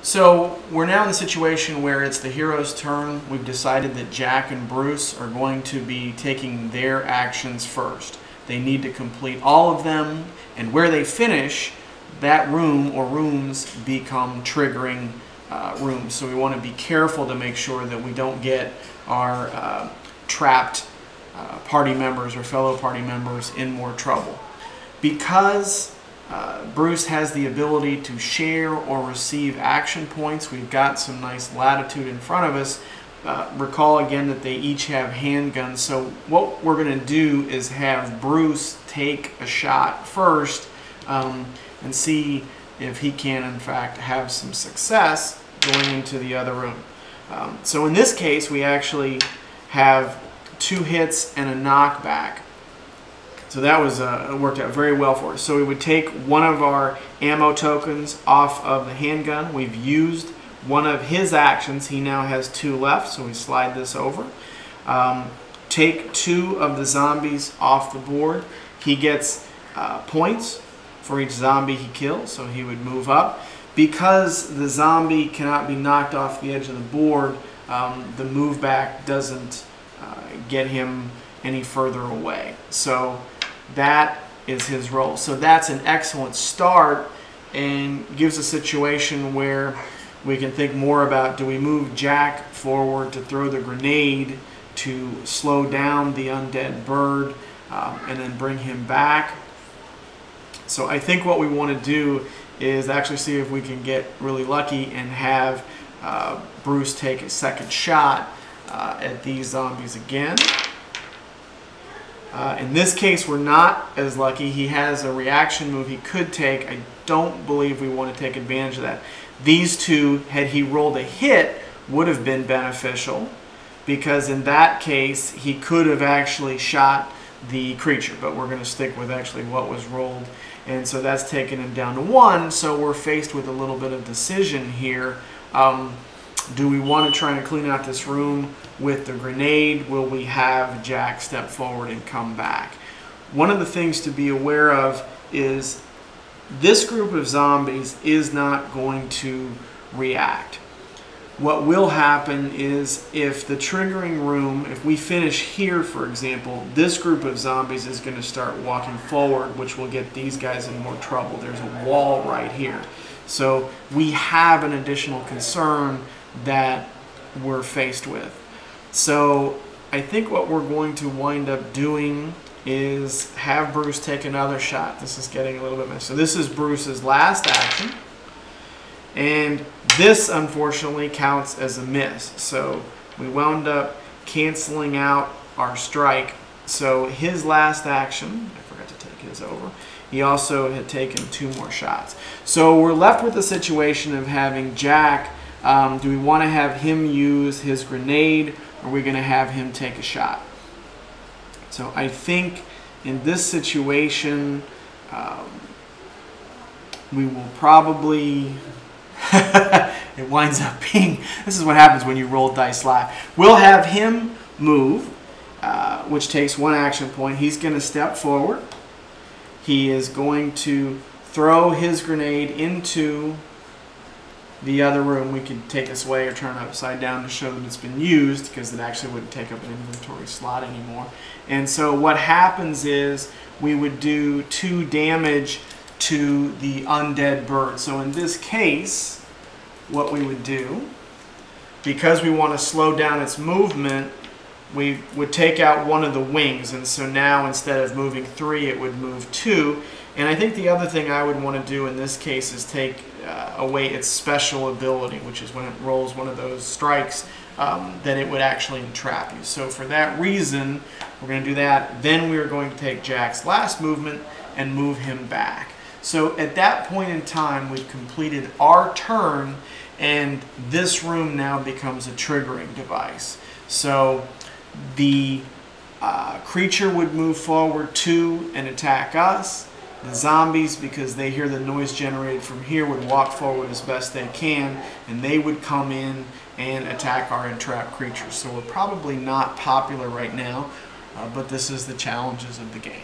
So we're now in the situation where it's the hero's turn. We've decided that Jack and Bruce are going to be taking their actions first. They need to complete all of them, and where they finish, that room or rooms become triggering rooms. So we want to be careful to make sure that we don't get our trapped party members or fellow party members in more trouble. Because Bruce has the ability to share or receive action points, we've got some nice latitude in front of us. Recall again that they each have handguns, so what we're going to do is have Bruce take a shot first and see if he can in fact have some success going into the other room. So in this case we actually have 2 hits and a knockback. So that was worked out very well for us. So we would take one of our ammo tokens off of the handgun. We've used one of his actions. He now has 2 left, so we slide this over. Take 2 of the zombies off the board. He gets points for each zombie he kills, so he would move up. Because the zombie cannot be knocked off the edge of the board, the move back doesn't get him any further away. So that is his role. So that's an excellent start and gives a situation where we can think more about, do we move Jack forward to throw the grenade to slow down the undead bird and then bring him back. So I think what we want to do is actually see if we can get really lucky and have Bruce take a second shot at these zombies again. In this case, we're not as lucky. He has a reaction move he could take. I don't believe we want to take advantage of that. These 2, had he rolled a hit, would have been beneficial, because in that case, he could have actually shot the creature, but we're going to stick with actually what was rolled. And so that's taken him down to 1, so we're faced with a little bit of decision here. Do we want to try and clean out this room with the grenade? Will we have Jack step forward and come back? One of the things to be aware of is this group of zombies is not going to react. What will happen is if the triggering room, if we finish here for example, this group of zombies is going to start walking forward, which will get these guys in more trouble. There's a wall right here. So we have an additional concern that we're faced with. So I think what we're going to wind up doing is have Bruce take another shot. This is getting a little bit messy. So this is Bruce's last action, and this unfortunately counts as a miss. So we wound up canceling out our strike. So his last action, I forgot to take his over, he also had taken 2 more shots. So we're left with the situation of having Jack. Do we want to have him use his grenade, or are we going to have him take a shot? So I think in this situation, we will probably, it winds up being, this is what happens when you roll dice live. We'll have him move, which takes 1 action point. He's going to step forward. He is going to throw his grenade into the other room. We could take this away or turn it upside down to show that it's been used, because it actually wouldn't take up an inventory slot anymore. And so what happens is we would do 2 damage to the undead bird. So in this case, what we would do, because we want to slow down its movement, we would take out one of the wings, and so now instead of moving 3, it would move 2. And I think the other thing I would want to do in this case is take away its special ability, which is when it rolls one of those strikes, then it would actually entrap you. So for that reason, we're going to do that. Then we are going to take Jack's last movement and move him back. So at that point in time, we've completed our turn, and this room now becomes a triggering device. So the creature would move forward 2 and attack us. The zombies, because they hear the noise generated from here, would walk forward as best they can, and they would come in and attack our entrapped creatures. So we're probably not popular right now, but this is the challenges of the game.